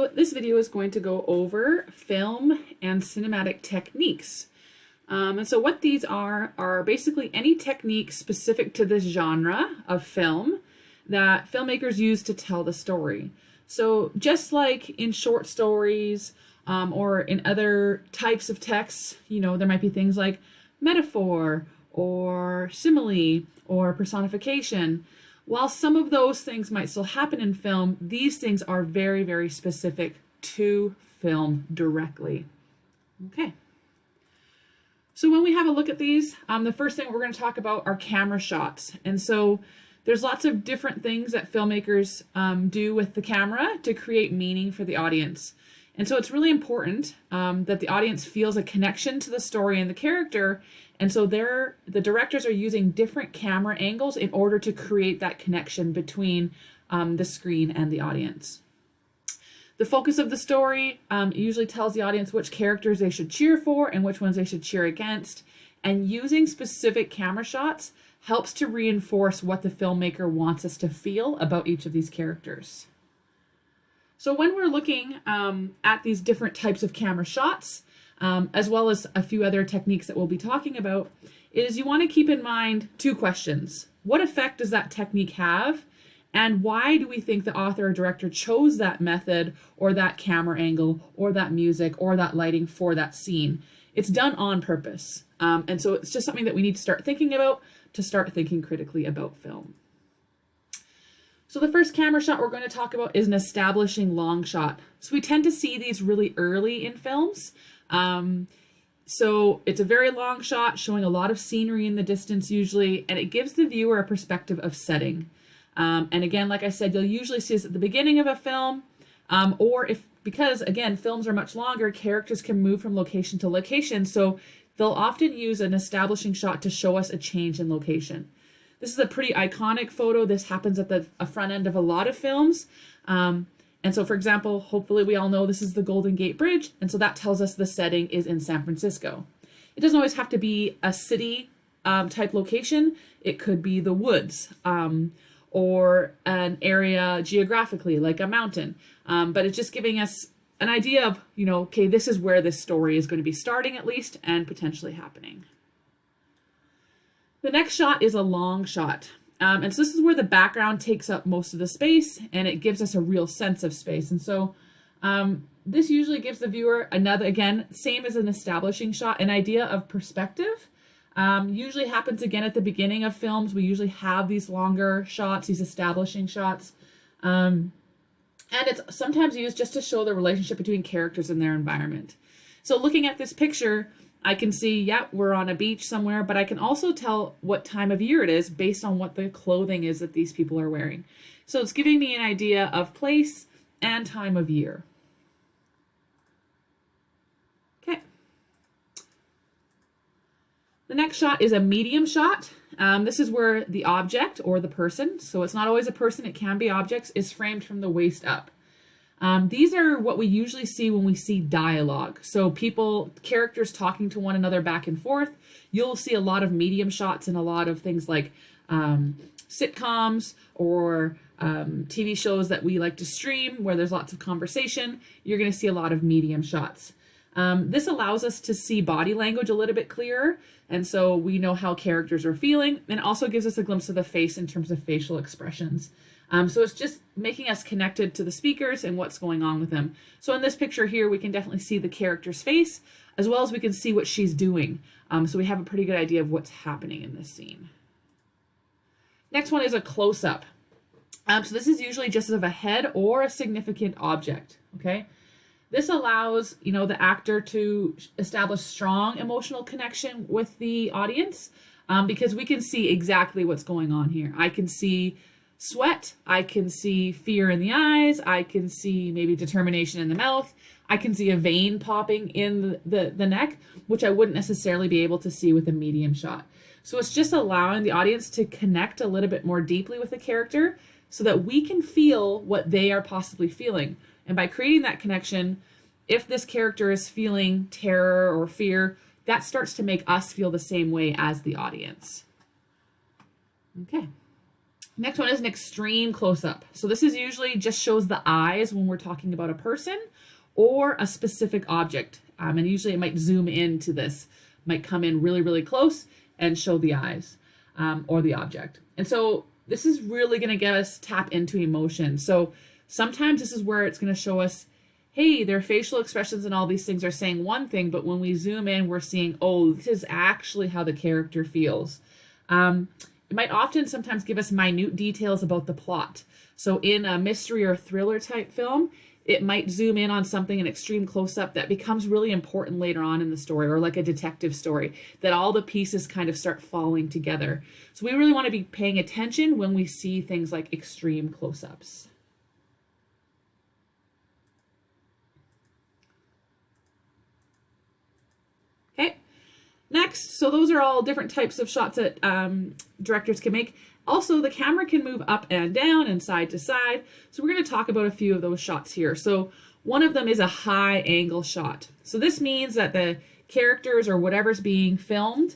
So this video is going to go over film and cinematic techniques. And so what these are basically any technique specific to this genre of film that filmmakers use to tell the story. So just like in short stories or in other types of texts, there might be things like metaphor or simile or personification. While some of those things might still happen in film, these things are very, very specific to film directly. Okay. So when we have a look at these, the first thing we're going to talk about are camera shots. And so there's lots of different things that filmmakers do with the camera to create meaning for the audience. And so it's really important that the audience feels a connection to the story and the character. And so the directors are using different camera angles in order to create that connection between the screen and the audience. The focus of the story usually tells the audience which characters they should cheer for and which ones they should cheer against. And using specific camera shots helps to reinforce what the filmmaker wants us to feel about each of these characters. So when we're looking at these different types of camera shots, as well as a few other techniques that we'll be talking about, is you want to keep in mind two questions. What effect does that technique have? And why do we think the author or director chose that method or that camera angle or that music or that lighting for that scene? It's done on purpose. And so it's just something that we need to start thinking about to start thinking critically about film. So the first camera shot we're going to talk about is an establishing long shot. So we tend to see these really early in films. So it's a very long shot showing a lot of scenery in the distance usually, and it gives the viewer a perspective of setting. And again, like I said, you'll usually see this at the beginning of a film, because again, films are much longer, characters can move from location to location. So they'll often use an establishing shot to show us a change in location. This is a pretty iconic photo. This happens at the front end of a lot of films. And so, for example, hopefully we all know this is the Golden Gate Bridge. And so that tells us the setting is in San Francisco. It doesn't always have to be a city type location. It could be the woods or an area geographically like a mountain. But it's just giving us an idea of, okay, this is where this story is going to be starting at least and potentially happening. The next shot is a long shot. And so this is where the background takes up most of the space and it gives us a real sense of space. And so this usually gives the viewer another, again, same as an establishing shot, an idea of perspective. Usually happens again at the beginning of films. We usually have these longer shots, these establishing shots. And it's sometimes used just to show the relationship between characters and their environment. So looking at this picture, I can see, yeah, we're on a beach somewhere, but I can also tell what time of year it is based on what the clothing is that these people are wearing. So it's giving me an idea of place and time of year. Okay. The next shot is a medium shot. This is where the object or the person, so it's not always a person, it can be objects, is framed from the waist up. These are what we usually see when we see dialogue. So characters talking to one another back and forth. You'll see a lot of medium shots in a lot of things like sitcoms or TV shows that we like to stream where there's lots of conversation. You're going to see a lot of medium shots. This allows us to see body language a little bit clearer. And so we know how characters are feeling, and also gives us a glimpse of the face in terms of facial expressions. So it's just making us connected to the speakers and what's going on with them. So in this picture here, we can definitely see the character's face, as well as we can see what she's doing. So we have a pretty good idea of what's happening in this scene. Next one is a close-up. So this is usually just of a head or a significant object, okay? This allows, the actor to establish strong emotional connection with the audience because we can see exactly what's going on here. I can see sweat, I can see fear in the eyes, I can see maybe determination in the mouth, I can see a vein popping in the neck, which I wouldn't necessarily be able to see with a medium shot. So it's just allowing the audience to connect a little bit more deeply with the character so that we can feel what they are possibly feeling. And by creating that connection, if this character is feeling terror or fear, that starts to make us feel the same way as the audience. Okay. Next one is an extreme close-up. So this is usually just shows the eyes when we're talking about a person or a specific object. And usually it might zoom into this, might come in really, really close and show the eyes or the object. And so this is really going to get us tap into emotion. So sometimes this is where it's going to show us, hey, their facial expressions and all these things are saying one thing, but when we zoom in, we're seeing, oh, this is actually how the character feels. It might often sometimes give us minute details about the plot. So in a mystery or thriller type film, it might zoom in on something, an extreme close-up that becomes really important later on in the story, or like a detective story, that all the pieces kind of start falling together. So we really want to be paying attention when we see things like extreme close-ups. Okay, next, so those are all different types of shots that directors can make. Also, the camera can move up and down and side to side. So we're going to talk about a few of those shots here. So one of them is a high angle shot. So this means that the characters or whatever's being filmed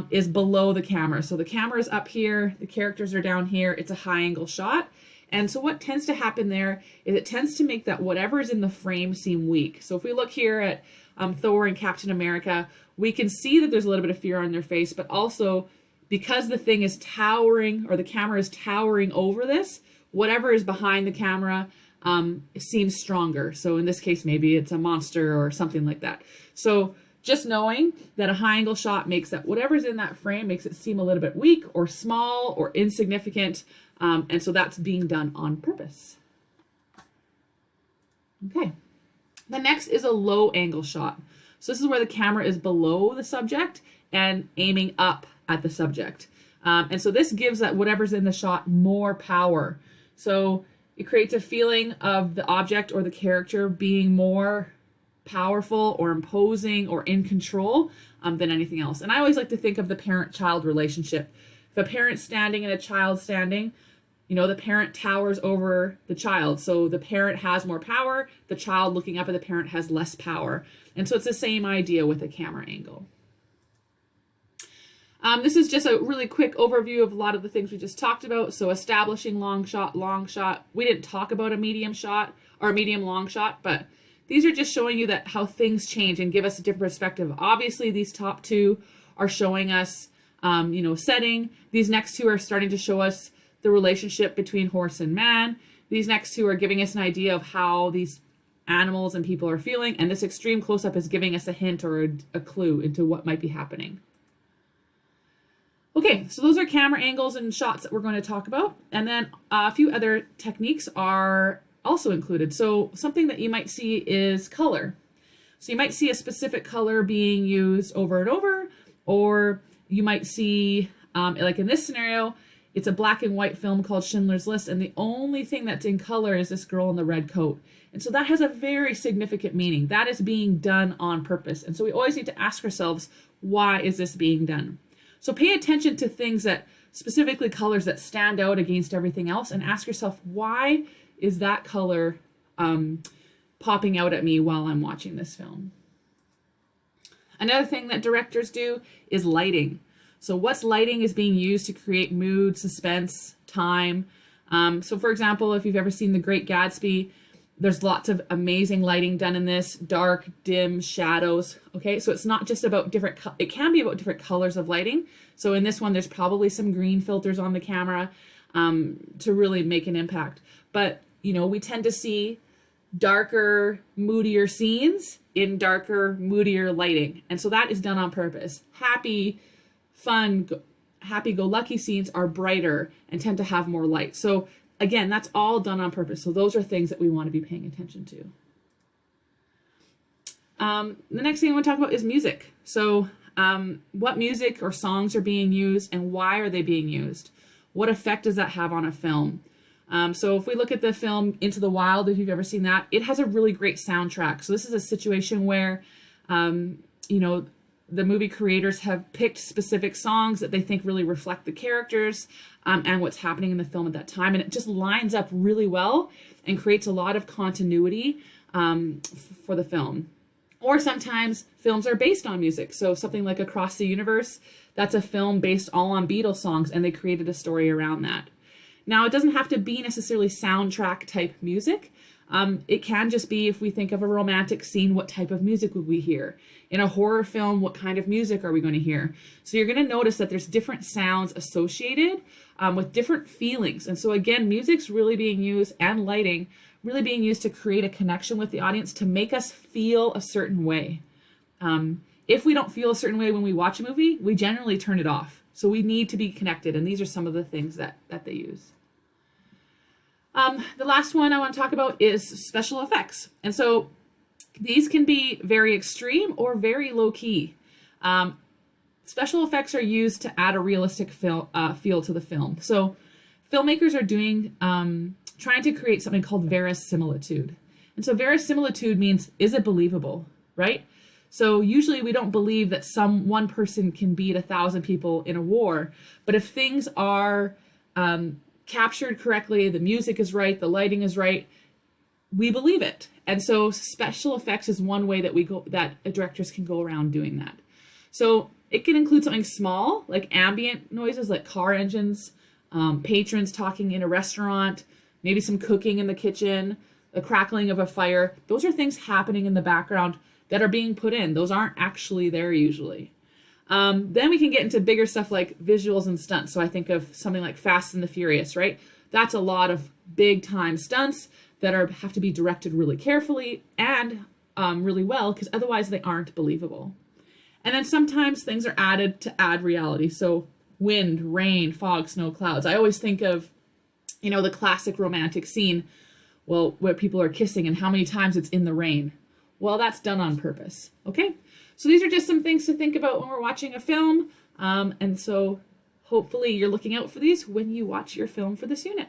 is below the camera. So the camera is up here, the characters are down here, it's a high angle shot. And so what tends to happen there is it tends to make that whatever is in the frame seem weak. So if we look here at Thor and Captain America, we can see that there's a little bit of fear on their face, but also because the thing is towering, or the camera is towering over this, whatever is behind the camera seems stronger. So in this case, maybe it's a monster or something like that. So just knowing that a high angle shot makes that whatever's in that frame makes it seem a little bit weak or small or insignificant. And so that's being done on purpose. Okay. The next is a low angle shot. So this is where the camera is below the subject and aiming up at the subject. And so this gives that whatever's in the shot more power. So it creates a feeling of the object or the character being more powerful or imposing or in control than anything else. And I always like to think of the parent-child relationship. If a parent's standing and a child's standing, you know, the parent towers over the child. So the parent has more power. The child looking up at the parent has less power. And so it's the same idea with a camera angle. This is just a really quick overview of a lot of the things we just talked about. So establishing long shot, long shot. We didn't talk about a medium shot or a medium long shot, but these are just showing you that how things change and give us a different perspective. Obviously, these top two are showing us, setting. These next two are starting to show us the relationship between horse and man. These next two are giving us an idea of how these animals and people are feeling. And this extreme close-up is giving us a hint or a clue into what might be happening. Okay, so those are camera angles and shots that we're going to talk about. And then a few other techniques are also included. So something that you might see is color. So you might see a specific color being used over and over, or you might see, like in this scenario, it's a black and white film called Schindler's List, and the only thing that's in color is this girl in the red coat. And so that has a very significant meaning. That is being done on purpose. And so we always need to ask ourselves, why is this being done? So pay attention to things that, specifically colors that stand out against everything else, and ask yourself, why is that color popping out at me while I'm watching this film? Another thing that directors do is lighting. So what's lighting is being used to create mood, suspense, time. So for example, if you've ever seen The Great Gatsby, there's lots of amazing lighting done in this, dark, dim, shadows. Okay, so it's not just about different, it can be about different colors of lighting. So in this one, there's probably some green filters on the camera to really make an impact. But, we tend to see darker, moodier scenes in darker, moodier lighting. And so that is done on purpose. Happy, fun, happy-go-lucky scenes are brighter and tend to have more light. So again, that's all done on purpose. So those are things that we want to be paying attention to. The next thing I want to talk about is music. So what music or songs are being used and why are they being used? What effect does that have on a film? So if we look at the film Into the Wild, if you've ever seen that, it has a really great soundtrack. So this is a situation where, the movie creators have picked specific songs that they think really reflect the characters and what's happening in the film at that time. And it just lines up really well and creates a lot of continuity for the film. Or sometimes films are based on music. So something like Across the Universe, that's a film based all on Beatles songs, and they created a story around that. Now, it doesn't have to be necessarily soundtrack type music. It can just be, if we think of a romantic scene, what type of music would we hear? In a horror film, what kind of music are we going to hear? So you're going to notice that there's different sounds associated with different feelings. And so again, music's really being used, and lighting really being used to create a connection with the audience, to make us feel a certain way. If we don't feel a certain way when we watch a movie, we generally turn it off. So we need to be connected, and these are some of the things that they use. The last one I want to talk about is special effects. And so these can be very extreme or very low key. Special effects are used to add a realistic feel to the film. So filmmakers are doing, trying to create something called verisimilitude. And so verisimilitude means, is it believable, right? So usually we don't believe that one person can beat 1,000 people in a war, but if things are captured correctly, the music is right, the lighting is right, we believe it. And so special effects is one way that directors can go around doing that. So it can include something small, like ambient noises, like car engines, patrons talking in a restaurant, maybe some cooking in the kitchen, the crackling of a fire. Those are things happening in the background that are being put in. Those aren't actually there usually. Then we can get into bigger stuff like visuals and stunts. So I think of something like Fast and the Furious, right? That's a lot of big time stunts that have to be directed really carefully and really well, because otherwise they aren't believable. And then sometimes things are added to add reality. So wind, rain, fog, snow, clouds. I always think of, the classic romantic scene, well, where people are kissing and how many times it's in the rain. Well, that's done on purpose. Okay, so these are just some things to think about when we're watching a film. And so hopefully you're looking out for these when you watch your film for this unit.